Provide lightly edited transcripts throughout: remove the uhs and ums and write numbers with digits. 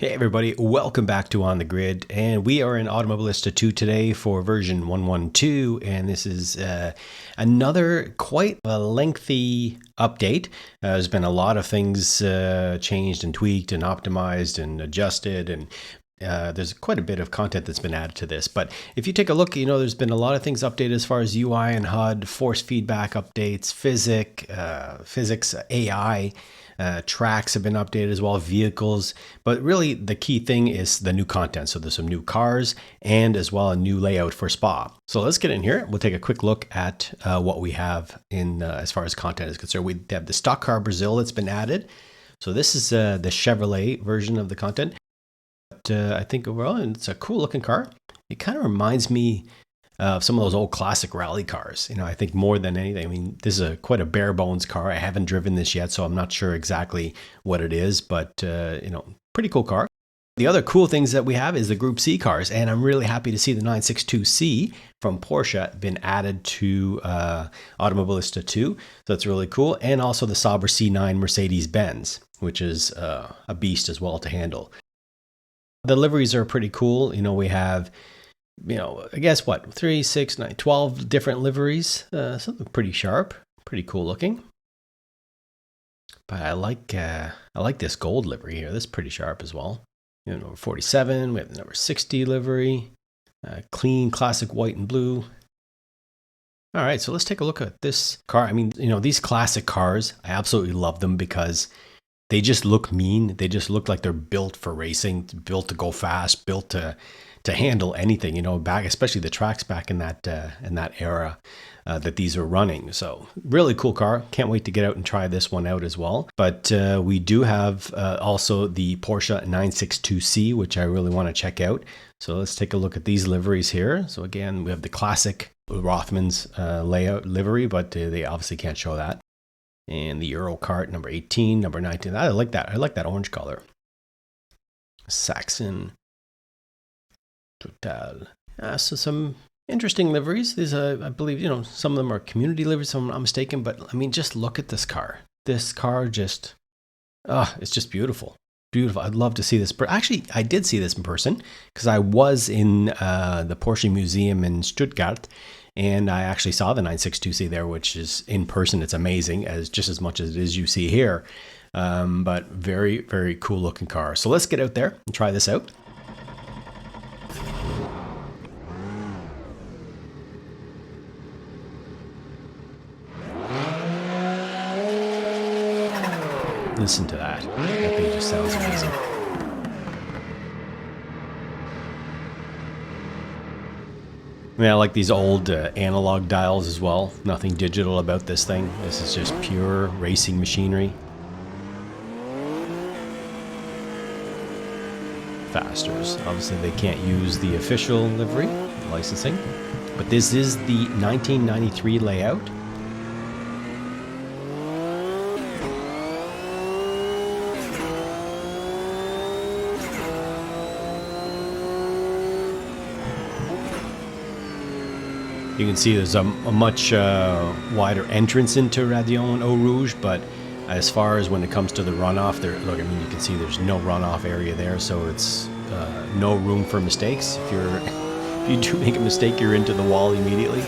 Hey everybody, welcome back to On the Grid, and we are in Automobilista 2 today for version 112, and this is another quite a lengthy update. There's been a lot of things changed and tweaked and optimized and adjusted, and there's quite a bit of content that's been added to this. But if you take a look, there's been a lot of things updated as far as UI and HUD, force feedback updates, physics, AI. Tracks have been updated as well, vehicles, but really the key thing is the new content. So there's some new cars and as well a new layout for Spa. So let's get in here. We'll take a quick look at what we have in as far as content is concerned. We have the stock car Brazil that's been added. So this is the Chevrolet version of the content. But I think overall it's a cool looking car. It kind of reminds me of some of those old classic rally cars. I think more than anything, I mean, this is quite a bare bones car. I haven't driven this yet, so I'm not sure exactly what it is, but pretty cool car. The other cool things that we have is the Group C cars, and I'm really happy to see the 962C from Porsche been added to Automobilista 2. So that's really cool. And also the Sauber C9 Mercedes-Benz, which is a beast as well to handle. The liveries are pretty cool. We have I guess 3, 6, 9, 12 different liveries. Something pretty sharp, pretty cool looking. But I like this gold livery here. This is pretty sharp as well. Number 47. We have the number 60 livery. Clean, classic white and blue. All right, so let's take a look at this car. I mean, these classic cars, I absolutely love them because they just look mean. They just look like they're built for racing, built to go fast, built to handle anything, back, especially the tracks back in that era that these are running. So really cool car. Can't wait to get out and try this one out as well. But we do have also the Porsche 962C, which I really want to check out. So let's take a look at these liveries here. So again, we have the classic Rothmans layout livery, but they obviously can't show that. And the Euro Kart number 18, number 19. I like that. I like that orange color. Saxon. Total. So some interesting liveries. These, I believe, some of them are community liveries, if I'm not mistaken. But I mean, just look at this car. This car just, it's just beautiful. Beautiful. I'd love to see this. Actually, I did see this in person because I was in the Porsche Museum in Stuttgart. And I actually saw the 962C there, which is in person. It's amazing, just as much as it is you see here. But very, very cool looking car. So let's get out there and try this out. Listen to that. That thing just sounds amazing. I like these old analog dials as well. Nothing digital about this thing. This is just pure racing machinery. Fasters. Obviously, they can't use the official livery licensing, but this is the 1993 layout. You can see there's a much wider entrance into Raidillon Eau Rouge, but as far as when it comes to the runoff, you can see there's no runoff area there, so it's no room for mistakes. If you do make a mistake, you're into the wall immediately.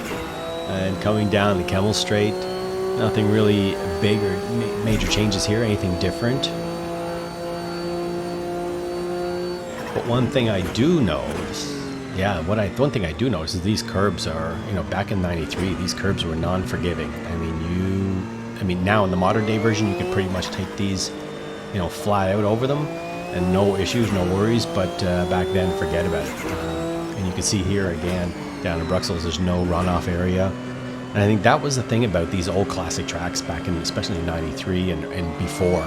And coming down the Kemmel Straight, nothing really big or major changes here, anything different. But one thing I do notice. One thing I do notice is these curbs are, back in '93, these curbs were non-forgiving. I mean, now in the modern day version, you can pretty much take these, flat out over them, and no issues, no worries. But back then, forget about it. And you can see here again, down in Bruxelles, there's no runoff area. And I think that was the thing about these old classic tracks back in, especially in '93 and before,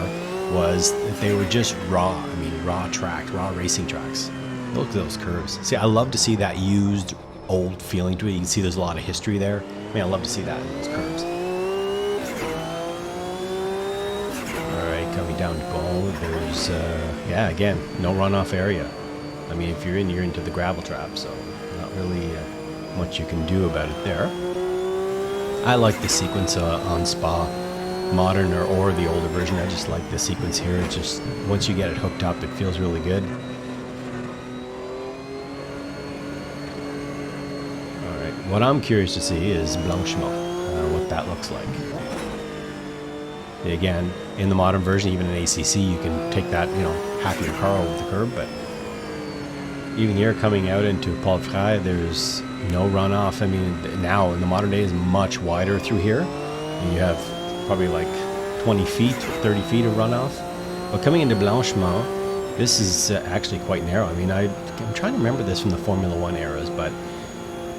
was that they were just raw. Raw tracks, raw racing tracks. Look at those curves. See, I love to see that used old feeling to it. You can see there's a lot of history there. I love to see that in those curves. All right, coming down to Gaul, there's, again, no runoff area. If you're into the gravel trap, so not really much you can do about it there. I like the sequence on Spa. modern or the older version. I just like the sequence here. It's just, once you get it hooked up, it feels really good. Alright, what I'm curious to see is blanchiment, what that looks like. Again, in the modern version, even in ACC, you can take that, you know, half your car over the curb, but even here coming out into Paul Frey, there's no runoff. I mean, now in the modern day is much wider through here. You have probably like 20 feet, 30 feet of runoff. But coming into Blanchiment, this is actually quite narrow. I mean, I'm trying to remember this from the Formula One eras, but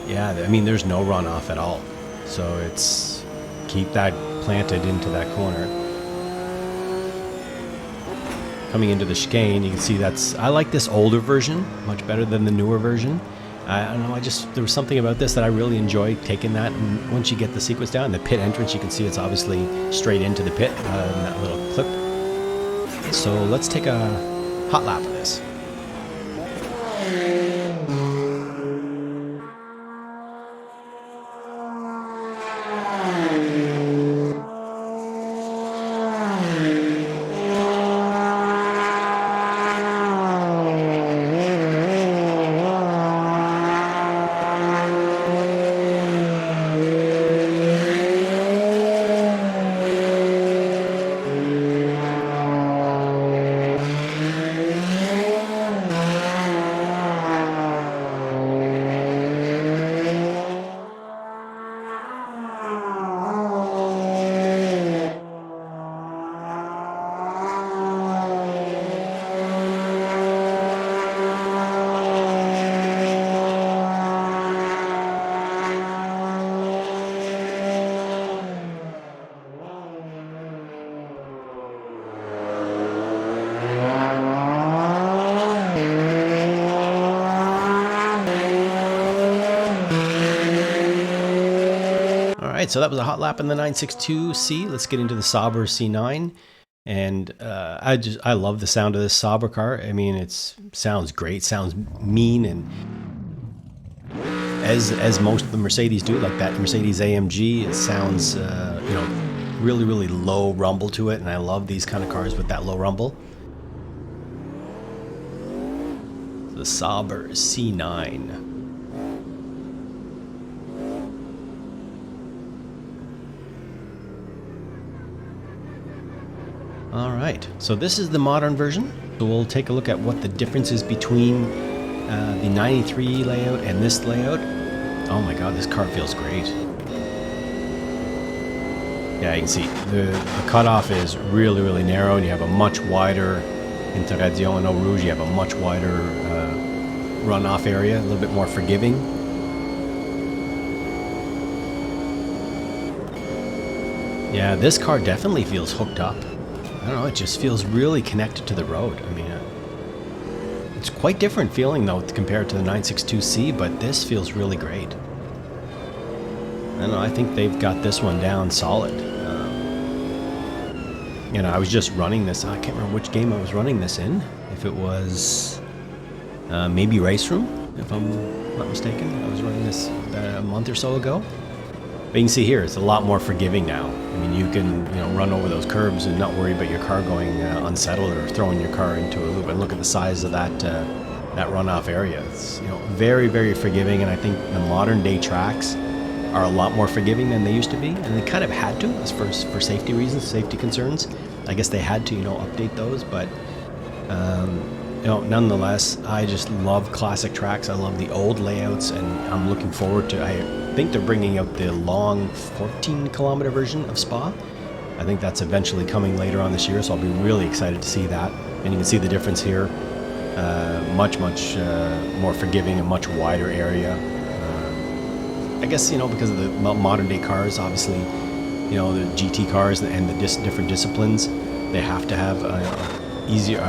yeah, I mean, there's no runoff at all. So it's keep that planted into that corner. Coming into the chicane, you can see I like this older version much better than the newer version. I don't know, there was something about this that I really enjoy, taking that, and once you get the sequence down, the pit entrance, you can see it's obviously straight into the pit in that little clip. So let's take a hot lap of this. Alright, so that was a hot lap in the 962C. Let's get into the Sauber C9. And I love the sound of this Sauber car. I mean, it sounds great, sounds mean, and as most of the Mercedes do, like that Mercedes AMG, it sounds you know, really, really low rumble to it, and I love these kind of cars with that low rumble. The Sauber C9. Alright, so this is the modern version. So we'll take a look at what the difference is between the 93 layout and this layout. Oh my god, this car feels great. Yeah, you can see the cutoff is really, really narrow, and you have a much wider Interradion and Eau Rouge. You have a much wider runoff area, a little bit more forgiving. Yeah, this car definitely feels hooked up. I don't know, it just feels really connected to the road. I mean, it's quite different feeling though compared to the 962C, but this feels really great. I don't know, I think they've got this one down solid. You know, I was just running this, I can't remember which game I was running this in. If it was maybe Race Room, if I'm not mistaken. I was running this a month or so ago. But you can see here, it's a lot more forgiving now. I mean, you can, you know, run over those curbs and not worry about your car going unsettled or throwing your car into a loop. And look at the size of that that runoff area. It's, you know, very, very forgiving. And I think the modern day tracks are a lot more forgiving than they used to be, and they kind of had to, as for safety reasons, safety concerns. I guess they had to, you know, update those. But you know, nonetheless, I just love classic tracks. I love the old layouts, and I'm looking forward to. I think they're bringing out the long 14-kilometer version of Spa. I think that's eventually coming later on this year, so I'll be really excited to see that. And you can see the difference here. Much more forgiving, a much wider area. I guess, you know, because of the modern day cars, obviously, you know, the GT cars and the different disciplines, they have to have easier,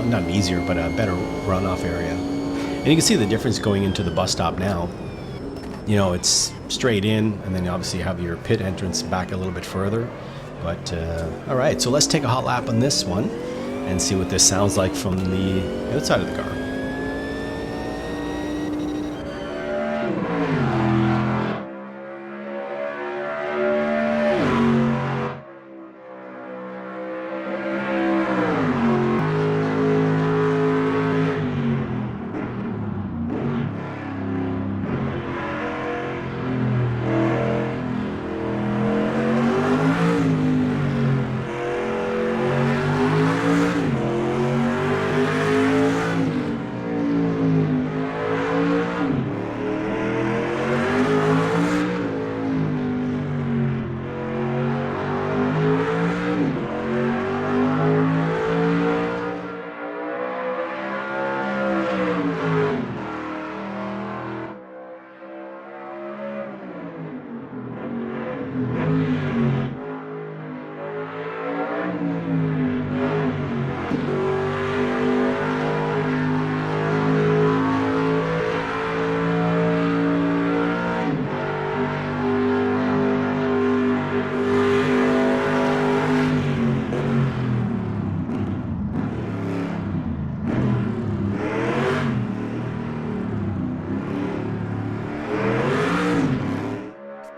not an easier, but a better runoff area. And you can see the difference going into the bus stop now. You know, it's straight in, and then obviously you have your pit entrance back a little bit further. But all right, so let's take a hot lap on this one and see what this sounds like from the outside of the car.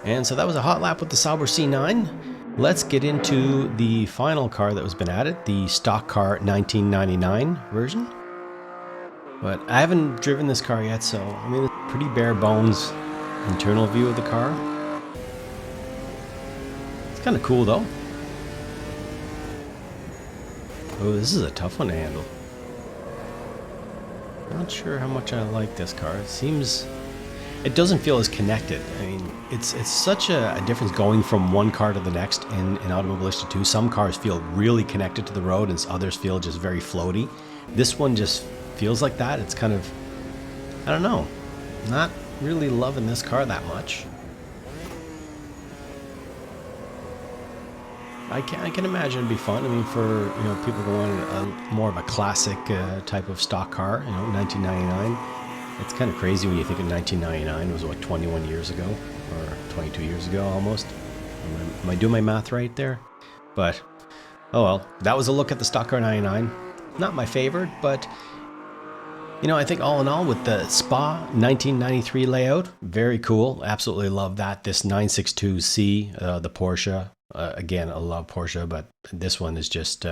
And so that was a hot lap with the Sauber C9. Let's get into the final car that was been added, the stock car 1999 version. But I haven't driven this car yet, so I mean, it's pretty bare bones internal view of the car. It's kind of cool though. Oh, this is a tough one to handle. Not sure how much I like this car. It doesn't feel as connected. I mean, it's such a difference going from one car to the next in Automobilista 2. Some cars feel really connected to the road and others feel just very floaty. This one just feels like that. It's kind of, I don't know, not really loving this car that much. I can imagine it'd be fun. I mean, for people who want more of a classic type of stock car, 1999. It's kind of crazy when you think of 1999. It was what, 21 years ago or 22 years ago almost. Am I doing my math right there? But oh well, that was a look at the stock car 99. Not my favorite, but I think all in all, with the Spa 1993 layout, very cool. Absolutely love that. This 962C, the Porsche. Again, I love Porsche, but this one is just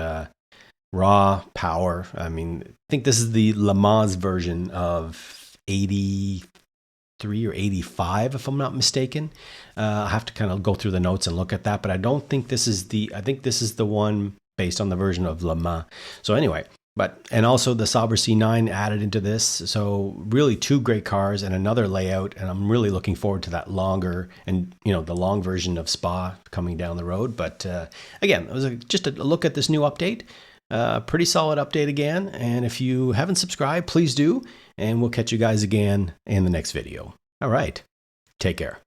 raw power. I mean, I think this is the Le Mans version of 83 or 85, if I'm not mistaken. I'll have to kind of go through the notes and look at that, but I don't think this is I think this is the one based on the version of Le Mans. So anyway, and also the Sauber C9 added into this. So really two great cars and another layout. And I'm really looking forward to that longer and, the long version of Spa coming down the road. But again, it was just a look at this new update. Pretty solid update again. And if you haven't subscribed, please do. And we'll catch you guys again in the next video. All right. Take care.